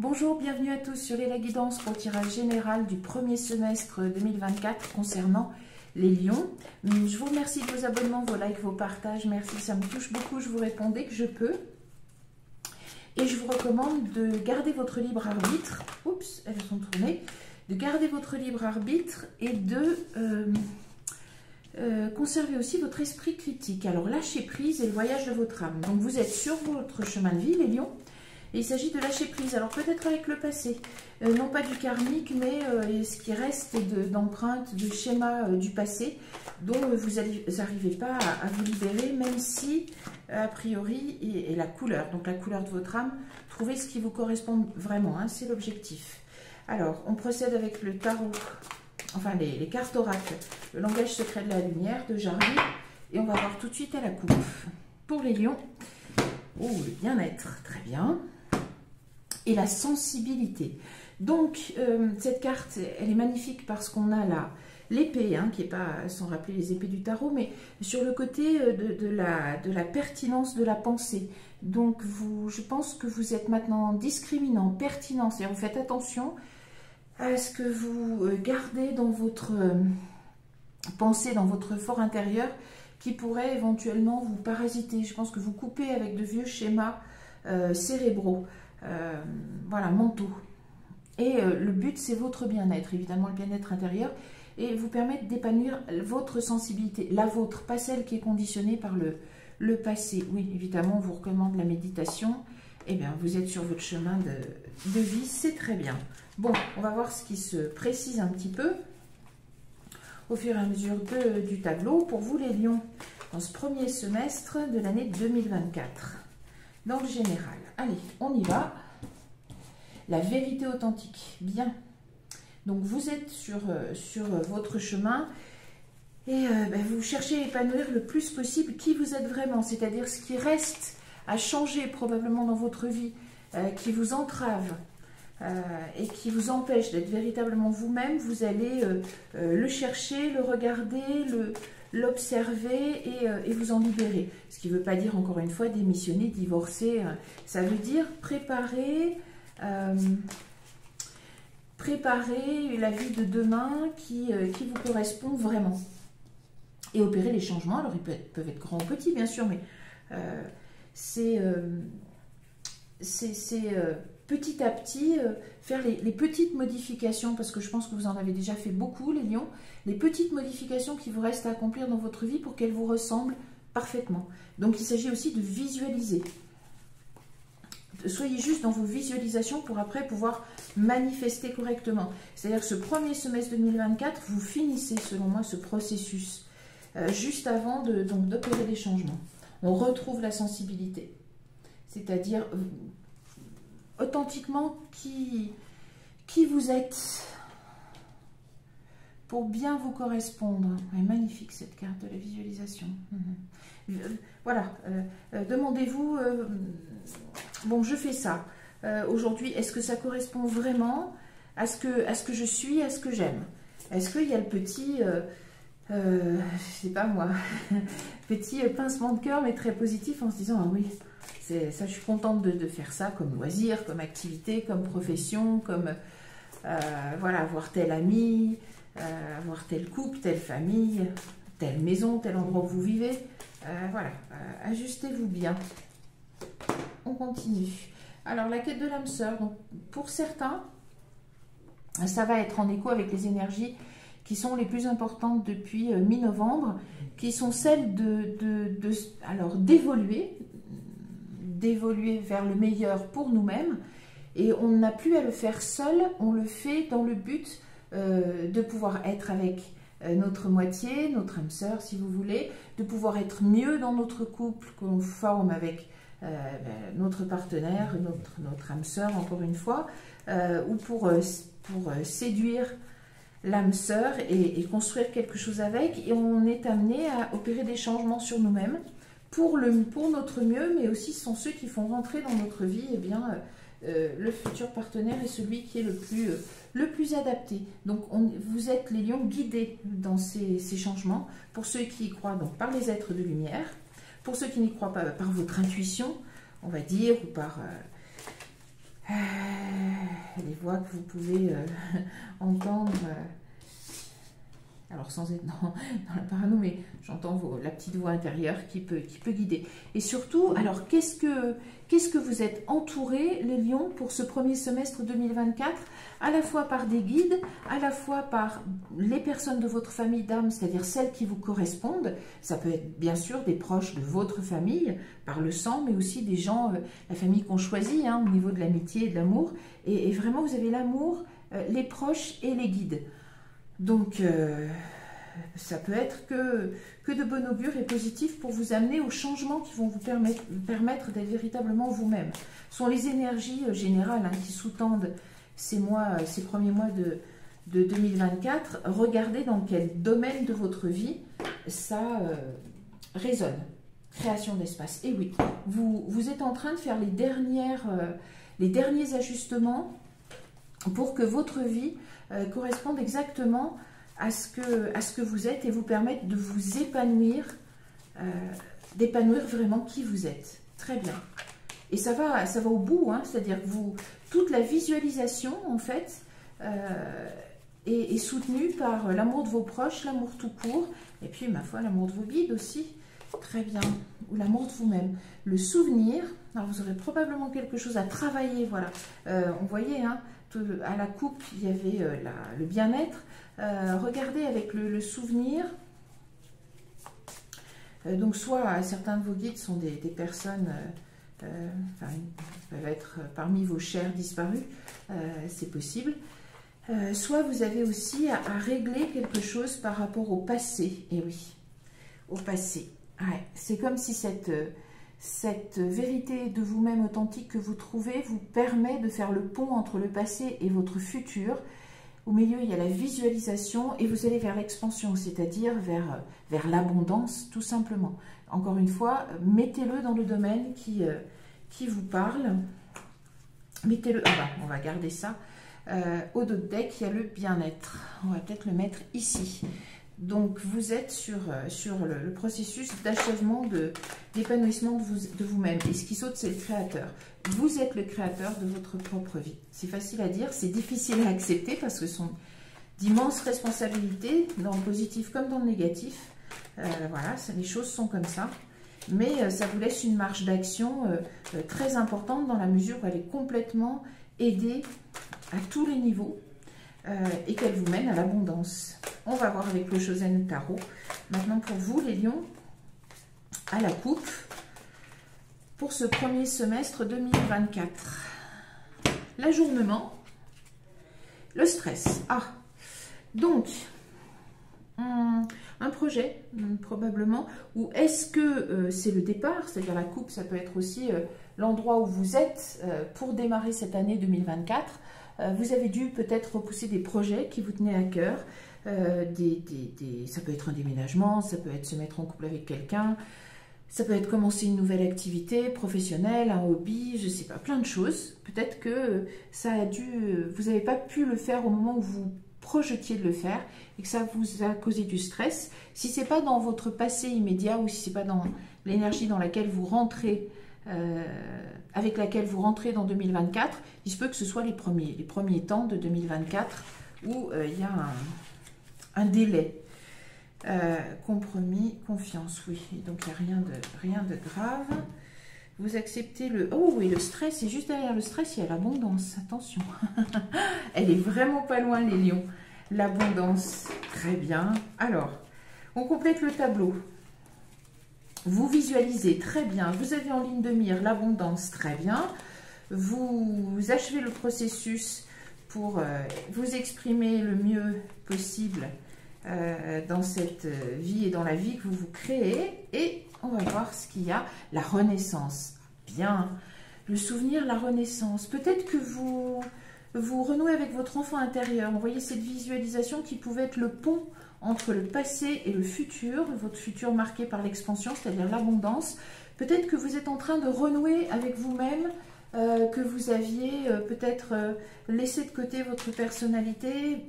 Bonjour, bienvenue à tous sur la guidance pour le tirage général du premier semestre 2024 concernant les lions. Je vous remercie de vos abonnements, vos likes, vos partages. Merci, ça me touche beaucoup. Je vous réponds dès que je peux. Et je vous recommande de garder votre libre arbitre. Oups, elles sont tournées. De garder votre libre arbitre et de conserver aussi votre esprit critique. Alors, lâchez prise et le voyage de votre âme. Donc, vous êtes sur votre chemin de vie, les lions. Et il s'agit de lâcher prise, alors peut-être avec le passé, non pas du karmique, mais ce qui reste d'empreintes, de schémas du passé, dont vous n'arrivez pas à vous libérer, même si, a priori, et la couleur, donc la couleur de votre âme, trouvez ce qui vous correspond vraiment, hein, c'est l'objectif. Alors, on procède avec le tarot, enfin les cartes oracles, le langage secret de la lumière, de Jarry, et on va voir tout de suite à la coupe. Pour les lions, oh, le bien-être, très bien. Et la sensibilité. Donc, cette carte, elle est magnifique parce qu'on a là l'épée, hein, qui n'est pas, sans rappeler les épées du tarot, mais sur le côté de la pertinence de la pensée. Donc, je pense que vous êtes maintenant discriminant, pertinent, c'est-à-dire vous faites attention à ce que vous gardez dans votre pensée, dans votre fort intérieur, qui pourrait éventuellement vous parasiter. Je pense que vous coupez avec de vieux schémas cérébraux. Voilà, mentaux. Et le but, c'est votre bien-être, évidemment le bien-être intérieur, et vous permettre d'épanouir votre sensibilité, la vôtre, pas celle qui est conditionnée par le passé. Oui, évidemment, on vous recommande la méditation. Eh bien, vous êtes sur votre chemin de vie, c'est très bien. Bon, on va voir ce qui se précise un petit peu au fur et à mesure du tableau. Pour vous, les lions, dans ce premier semestre de l'année 2024. Dans le général. Allez, on y va. La vérité authentique. Bien. Donc, vous êtes sur votre chemin et vous cherchez à épanouir le plus possible qui vous êtes vraiment. C'est-à-dire ce qui reste à changer probablement dans votre vie, qui vous entrave et qui vous empêche d'être véritablement vous-même. Vous allez le chercher, le regarder, l'observer et vous en libérer. Ce qui ne veut pas dire, encore une fois, démissionner, divorcer. Ça veut dire préparer la vie de demain qui vous correspond vraiment. Et opérer les changements. Alors, ils peuvent être grands ou petits, bien sûr, mais c'est petit à petit faire les petites modifications, parce que je pense que vous en avez déjà fait beaucoup, les lions, les petites modifications qui vous restent à accomplir dans votre vie pour qu'elles vous ressemblent parfaitement. Donc il s'agit aussi de visualiser. Soyez juste dans vos visualisations pour après pouvoir manifester correctement. C'est-à-dire que ce premier semestre 2024, vous finissez selon moi ce processus juste avant d'opérer les changements. On retrouve la sensibilité, c'est-à-dire authentiquement qui vous êtes pour bien vous correspondre. Elle est magnifique cette carte de la visualisation. Voilà, demandez-vous, bon, je fais ça aujourd'hui, est-ce que ça correspond vraiment à ce que je suis, à ce que j'aime? Est-ce qu'il y a le petit, je sais pas moi, petit pincement de cœur, mais très positif, en se disant, ah oui, ça, je suis contente de faire ça comme loisir, comme activité, comme profession, comme voilà, avoir tel ami, avoir tel couple, telle famille, telle maison, tel endroit où vous vivez. Voilà, ajustez-vous bien. On continue. Alors, la quête de l'âme sœur. Donc, pour certains, ça va être en écho avec les énergies qui sont les plus importantes depuis mi-novembre, qui sont celles alors d'évoluer vers le meilleur pour nous-mêmes, et on n'a plus à le faire seul, on le fait dans le but de pouvoir être avec notre moitié, notre âme sœur si vous voulez, de pouvoir être mieux dans notre couple qu'on forme avec notre partenaire, notre âme sœur encore une fois, ou pour séduire l'âme sœur et construire quelque chose avec, et on est amené à opérer des changements sur nous-mêmes pour notre mieux, mais aussi ce sont ceux qui font rentrer dans notre vie le futur partenaire et celui qui est le plus adapté. Donc vous êtes les lions guidés dans ces changements, pour ceux qui y croient donc par les êtres de lumière, pour ceux qui n'y croient pas par votre intuition, on va dire, ou par les voix que vous pouvez entendre. Alors sans être dans la parano, mais j'entends la petite voix intérieure qui peut guider. Et surtout, alors qu'est-ce que vous êtes entourés, les lions, pour ce premier semestre 2024, à la fois par des guides, à la fois par les personnes de votre famille d'âme, c'est-à-dire celles qui vous correspondent. Ça peut être bien sûr des proches de votre famille, par le sang, mais aussi des gens, la famille qu'on choisit, hein, au niveau de l'amitié et de l'amour. Et vraiment, vous avez l'amour, les proches et les guides. Donc, ça peut être que de bon augure et positif pour vous amener aux changements qui vont vous permettre d'être véritablement vous-même. Ce sont les énergies générales, hein, qui sous-tendent ces premiers mois de 2024. Regardez dans quel domaine de votre vie ça résonne. Création d'espace. Et oui, vous êtes en train de faire les derniers ajustements pour que votre vie corresponde exactement à ce que vous êtes et vous permette de vous épanouir, d'épanouir vraiment qui vous êtes. Très bien. Et ça va au bout, hein, c'est-à-dire que toute la visualisation, en fait, est soutenue par l'amour de vos proches, l'amour tout court, et puis, ma foi, l'amour de vos guides aussi. Très bien. Ou l'amour de vous-même. Le souvenir, alors vous aurez probablement quelque chose à travailler, voilà. On voyait, hein, à la coupe, il y avait le bien-être. Regardez avec le souvenir. Donc, soit certains de vos guides sont des personnes, peuvent être parmi vos chers disparus, c'est possible. Soit vous avez aussi à régler quelque chose par rapport au passé. Et oui, au passé. Ouais, c'est comme si cette vérité de vous-même authentique que vous trouvez vous permet de faire le pont entre le passé et votre futur. Au milieu, il y a la visualisation et vous allez vers l'expansion, c'est-à-dire vers l'abondance, tout simplement. Encore une fois, mettez-le dans le domaine qui vous parle. Mettez-le, on va garder ça. Au dos de deck, il y a le bien-être. On va peut-être le mettre ici. Donc, vous êtes sur le processus d'achèvement, d'épanouissement de vous-même. Et ce qui saute, c'est le créateur. Vous êtes le créateur de votre propre vie. C'est facile à dire, c'est difficile à accepter parce que ce sont d'immenses responsabilités, dans le positif comme dans le négatif. Voilà, les choses sont comme ça. Mais ça vous laisse une marge d'action très importante dans la mesure où elle est complètement aidée à tous les niveaux. Et qu'elle vous mène à l'abondance. On va voir avec le Chosen Tarot. Maintenant pour vous, les lions, à la coupe, pour ce premier semestre 2024. L'ajournement, le stress. Donc, un projet, probablement, ou est-ce que c'est le départ, c'est-à-dire la coupe, ça peut être aussi l'endroit où vous êtes pour démarrer cette année 2024. Vous avez dû peut-être repousser des projets qui vous tenaient à cœur. Ça peut être un déménagement, ça peut être se mettre en couple avec quelqu'un, ça peut être commencer une nouvelle activité professionnelle, un hobby, je ne sais pas, plein de choses. Peut-être que vous n'avez pas pu le faire au moment où vous projetiez de le faire et que ça vous a causé du stress. Si ce n'est pas dans votre passé immédiat ou si ce n'est pas dans l'énergie dans laquelle vous rentrez, avec laquelle vous rentrez dans 2024, il se peut que ce soit les premiers temps de 2024 où il y a un délai. Compromis, confiance, oui. Donc il n'y a rien de grave. Vous acceptez le... Oh oui, le stress, et juste derrière le stress, il y a l'abondance. Attention. Elle est vraiment pas loin, les lions. L'abondance, très bien. Alors, on complète le tableau. Vous visualisez, très bien. Vous avez en ligne de mire l'abondance, très bien. Vous achevez le processus pour vous exprimer le mieux possible dans cette vie et dans la vie que vous créez. Et on va voir ce qu'il y a. La renaissance. Bien. Le souvenir, la renaissance. Peut-être que vous renouez avec votre enfant intérieur. Vous voyez cette visualisation qui pouvait être le pont entre le passé et le futur. Votre futur marqué par l'expansion, c'est-à-dire l'abondance. Peut-être que vous êtes en train de renouer avec vous-même, que vous aviez peut-être laissé de côté votre personnalité,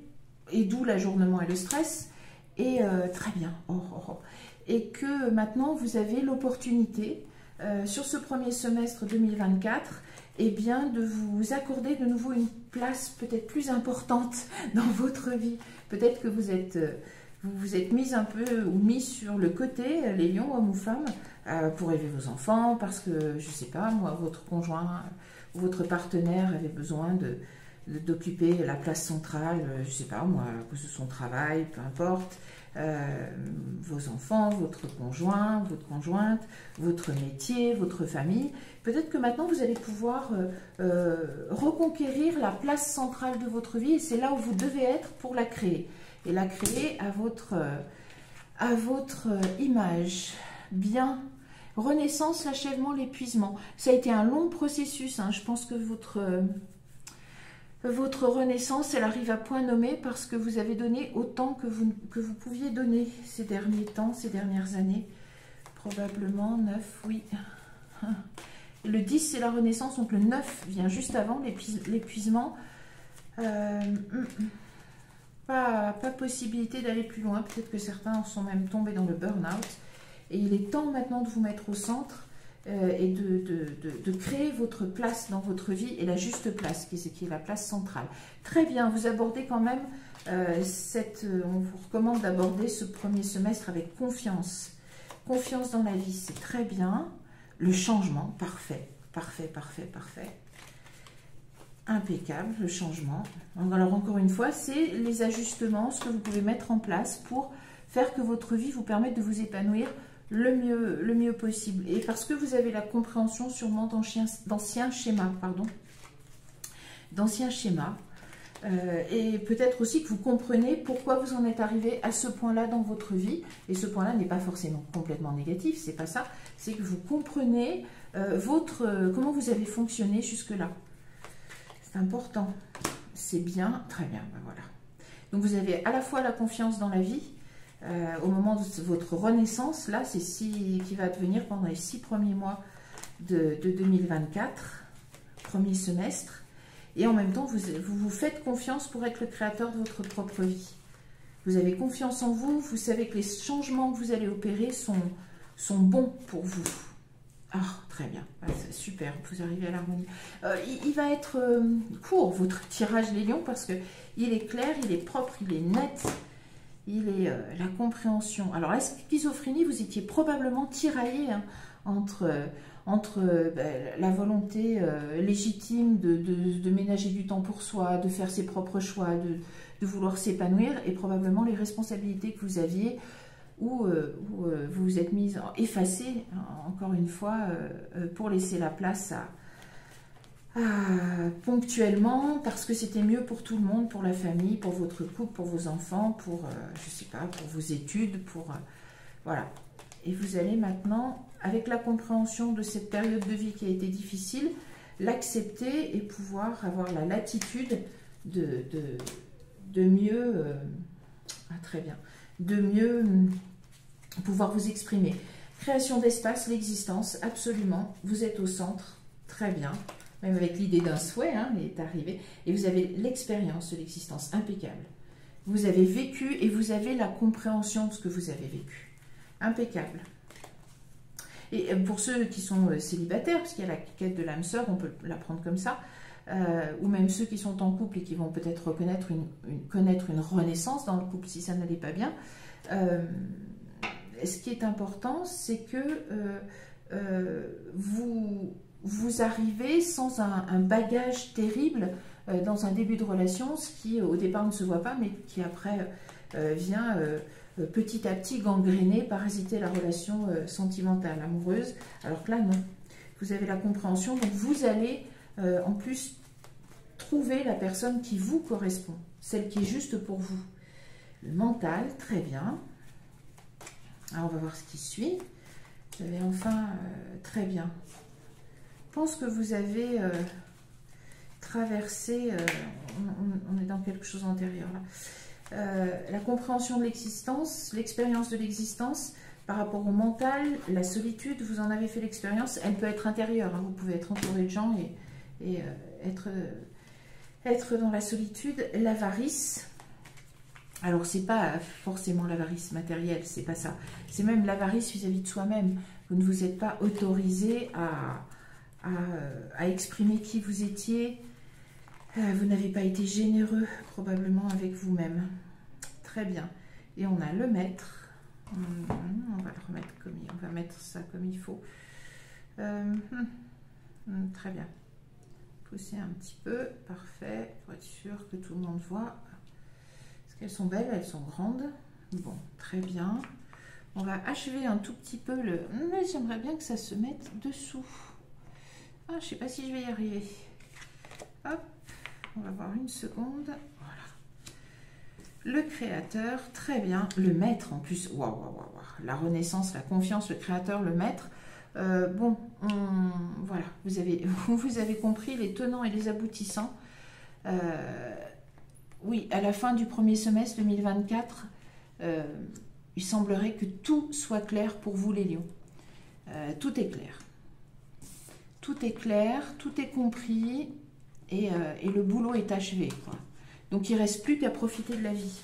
et d'où l'ajournement et le stress. Et très bien. Et que maintenant, vous avez l'opportunité, sur ce premier semestre 2024, eh bien, de vous accorder de nouveau une place peut-être plus importante dans votre vie. Peut-être que vous vous êtes mis un peu ou mis sur le côté, les lions, hommes ou femmes, pour élever vos enfants, parce que, je ne sais pas, moi, votre conjoint ou votre partenaire avait besoin d'occuper la place centrale, je ne sais pas, moi, à cause de son travail, peu importe, vos enfants, votre conjoint, votre conjointe, votre métier, votre famille. Peut-être que maintenant, vous allez pouvoir reconquérir la place centrale de votre vie, et c'est là où vous devez être pour la créer. Et la créer à votre image. Bien. Renaissance, l'achèvement, l'épuisement. Ça a été un long processus. Hein. Je pense que votre renaissance, elle arrive à point nommé parce que vous avez donné autant que vous pouviez donner ces derniers temps, ces dernières années. Probablement 9, oui. Le 10, c'est la renaissance, donc le 9 vient juste avant l'épuisement. Pas possibilité d'aller plus loin. Peut-être que certains sont même tombés dans le burn-out. Et il est temps maintenant de vous mettre au centre et de créer votre place dans votre vie et la juste place, qui est la place centrale. Très bien, vous abordez quand même, on vous recommande d'aborder ce premier semestre avec confiance. Confiance dans la vie, c'est très bien. Le changement, parfait, parfait, parfait, parfait. Impeccable, le changement. Alors encore une fois, c'est les ajustements, ce que vous pouvez mettre en place pour faire que votre vie vous permette de vous épanouir le mieux possible. Et parce que vous avez la compréhension sûrement d'anciens schémas, et peut-être aussi que vous comprenez pourquoi vous en êtes arrivé à ce point-là dans votre vie. Et ce point-là n'est pas forcément complètement négatif, c'est pas ça. C'est que vous comprenez comment vous avez fonctionné jusque-là. C'est important, c'est bien, très bien, ben voilà. Donc vous avez à la fois la confiance dans la vie, au moment de votre renaissance, là, c'est qui va advenir pendant les 6 premiers mois de 2024, premier semestre, et en même temps, vous faites confiance pour être le créateur de votre propre vie. Vous avez confiance en vous, vous savez que les changements que vous allez opérer sont bons pour vous. Ah, très bien, super, vous arrivez à l'harmonie. Il va être court, votre tirage les lions, parce qu'il est clair, il est propre, il est net, il est la compréhension. Alors, la schizophrénie, vous étiez probablement tiraillé hein, entre la volonté légitime de ménager du temps pour soi, de faire ses propres choix, de vouloir s'épanouir, et probablement les responsabilités que vous aviez, où vous vous êtes mise effacée, encore une fois, pour laisser la place ponctuellement, parce que c'était mieux pour tout le monde, pour la famille, pour votre couple, pour vos enfants, pour, je sais pas, pour vos études, voilà. Et vous allez maintenant, avec la compréhension de cette période de vie qui a été difficile, l'accepter et pouvoir avoir la latitude de mieux, très bien, de mieux pouvoir vous exprimer. Création d'espace, l'existence, absolument, vous êtes au centre, très bien, même avec l'idée d'un souhait, hein, il est arrivé, et vous avez l'expérience de l'existence, impeccable. Vous avez vécu et vous avez la compréhension de ce que vous avez vécu, impeccable. Et pour ceux qui sont célibataires, parce qu'il y a la quête de l'âme sœur, on peut la prendre comme ça, ou même ceux qui sont en couple et qui vont peut-être connaître une renaissance dans le couple si ça n'allait pas bien. Ce qui est important, c'est que vous arrivez sans un bagage terrible dans un début de relation, ce qui au départ ne se voit pas, mais qui après vient petit à petit gangréner, parasiter la relation sentimentale, amoureuse, alors que là non. Vous avez la compréhension, donc vous allez en plus trouver la personne qui vous correspond, celle qui est juste pour vous. Le mental, très bien. Alors on va voir ce qui suit. Vous avez enfin, très bien. Je pense que vous avez traversé, on est dans quelque chose d'antérieur là. La compréhension de l'existence, l'expérience de l'existence par rapport au mental, la solitude, vous en avez fait l'expérience, elle peut être intérieure, hein, vous pouvez être entouré de gens et être dans la solitude, l'avarice. Alors, c'est pas forcément l'avarice matérielle, c'est pas ça. C'est même l'avarice vis-à-vis de soi-même. Vous ne vous êtes pas autorisé à exprimer qui vous étiez. Vous n'avez pas été généreux probablement avec vous-même. Très bien. Et on a le maître. On va le remettre comme on va mettre ça comme il faut. Très bien. Pousser un petit peu. Parfait. Pour être sûr que tout le monde voit. Parce qu'elles sont belles, elles sont grandes. Bon, très bien. On va achever un tout petit peu le... Mais j'aimerais bien que ça se mette dessous. Ah, je ne sais pas si je vais y arriver. Hop. On va voir une seconde. Voilà. Le créateur, très bien. Le maître en plus. Waouh, waouh, waouh. La renaissance, la confiance, le créateur, le maître. Bon, voilà. Vous avez compris les tenants et les aboutissants. Oui, à la fin du premier semestre 2024, il semblerait que tout soit clair pour vous, les lions. Tout est clair. Tout est clair, tout est compris. Et le boulot est achevé, quoi. Donc, il ne reste plus qu'à profiter de la vie.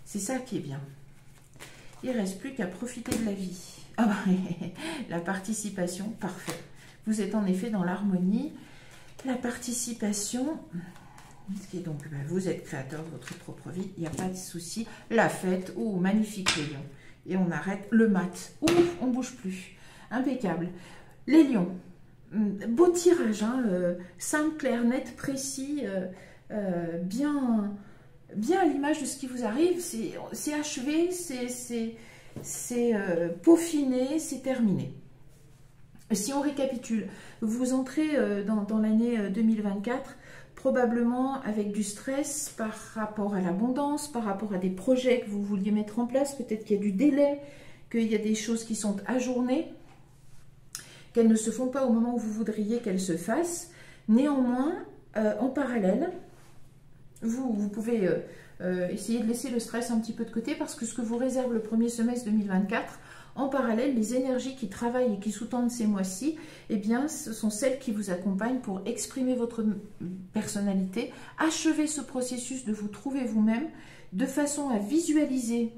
C'est ça qui est bien. Il ne reste plus qu'à profiter de la vie. Ah, la participation, parfait. Vous êtes en effet dans l'harmonie. La participation, ce qui est donc, vous êtes créateur de votre propre vie, il n'y a pas de souci. La fête, oh, magnifique les lions. Et on arrête le mat. Ouf, on ne bouge plus. Impeccable. Les lions. Beau tirage, hein, simple, clair, net, précis, bien à l'image de ce qui vous arrive. C'est achevé, c'est peaufiné, c'est terminé. Si on récapitule, vous entrez dans l'année 2024, probablement avec du stress par rapport à l'abondance, par rapport à des projets que vous vouliez mettre en place. Peut-être qu'il y a du délai, qu'il y a des choses qui sont ajournées, qu'elles ne se font pas au moment où vous voudriez qu'elles se fassent. Néanmoins, en parallèle, vous pouvez essayer de laisser le stress un petit peu de côté, parce que ce que vous réserve le premier semestre 2024, en parallèle, les énergies qui travaillent et qui sous-tendent ces mois-ci, eh bien, ce sont celles qui vous accompagnent pour exprimer votre personnalité, achever ce processus de vous trouver vous-même, de façon à visualiser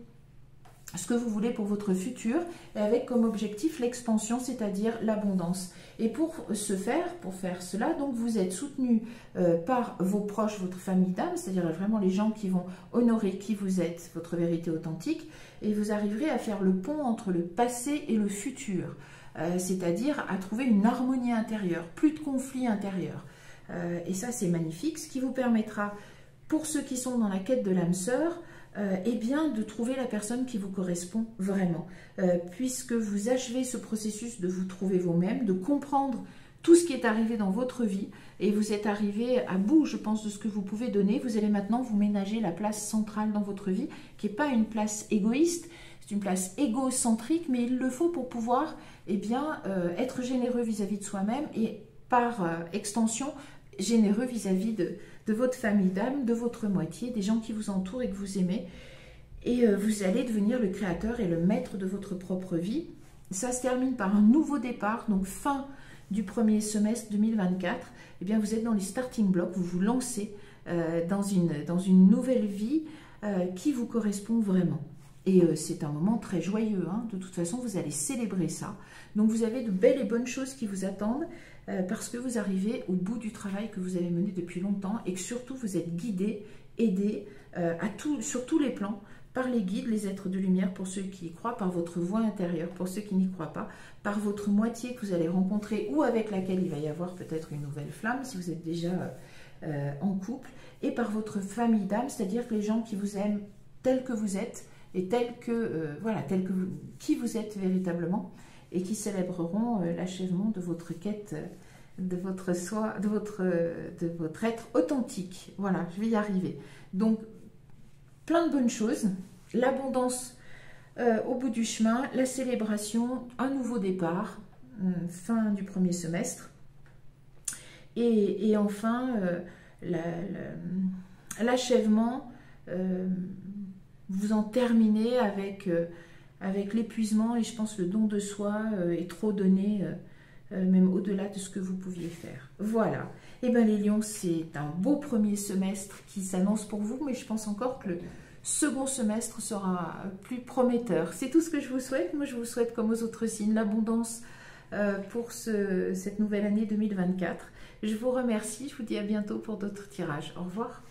ce que vous voulez pour votre futur, et avec comme objectif l'expansion, c'est-à-dire l'abondance. Et pour faire cela, donc vous êtes soutenu par vos proches, votre famille d'âme, c'est-à-dire vraiment les gens qui vont honorer qui vous êtes, votre vérité authentique, et vous arriverez à faire le pont entre le passé et le futur, c'est-à-dire à trouver une harmonie intérieure, plus de conflits intérieurs. Et ça, c'est magnifique, ce qui vous permettra, pour ceux qui sont dans la quête de l'âme sœur, eh bien, de trouver la personne qui vous correspond vraiment, puisque vous achevez ce processus de vous trouver vous-même, de comprendre tout ce qui est arrivé dans votre vie, et vous êtes arrivé à bout, je pense, de ce que vous pouvez donner. Vous allez maintenant vous ménager la place centrale dans votre vie, qui n'est pas une place égoïste, c'est une place égocentrique, mais il le faut pour pouvoir, eh bien, être généreux vis-à-vis de soi-même, et par extension, généreux vis-à-vis de votre famille d'âme, de votre moitié, des gens qui vous entourent et que vous aimez. Et vous allez devenir le créateur et le maître de votre propre vie. Ça se termine par un nouveau départ, donc fin du premier semestre 2024. Eh bien, vous êtes dans les starting blocks, vous vous lancez dans une nouvelle vie qui vous correspond vraiment. Et c'est un moment très joyeux, hein. De toute façon, vous allez célébrer ça. Donc, vous avez de belles et bonnes choses qui vous attendent, parce que vous arrivez au bout du travail que vous avez mené depuis longtemps, et que surtout, vous êtes guidé, aidé sur tous les plans, par les guides, les êtres de lumière, pour ceux qui y croient, par votre voix intérieure, pour ceux qui n'y croient pas, par votre moitié que vous allez rencontrer, ou avec laquelle il va y avoir peut-être une nouvelle flamme, si vous êtes déjà en couple, et par votre famille d'âme, c'est-à-dire que les gens qui vous aiment tels que vous êtes, et qui vous êtes véritablement, et qui célébreront l'achèvement de votre quête, de votre soi, de votre être authentique. Voilà, je vais y arriver. Donc, plein de bonnes choses, l'abondance au bout du chemin, la célébration, un nouveau départ, fin du premier semestre, et enfin l'achèvement. Vous en terminez avec l'épuisement, et je pense le don de soi est trop donné, même au-delà de ce que vous pouviez faire. Voilà. Et bien les lions, c'est un beau premier semestre qui s'annonce pour vous, mais je pense encore que le second semestre sera plus prometteur. C'est tout ce que je vous souhaite. Moi, je vous souhaite, comme aux autres signes, l'abondance pour cette nouvelle année 2024. Je vous remercie, je vous dis à bientôt pour d'autres tirages. Au revoir.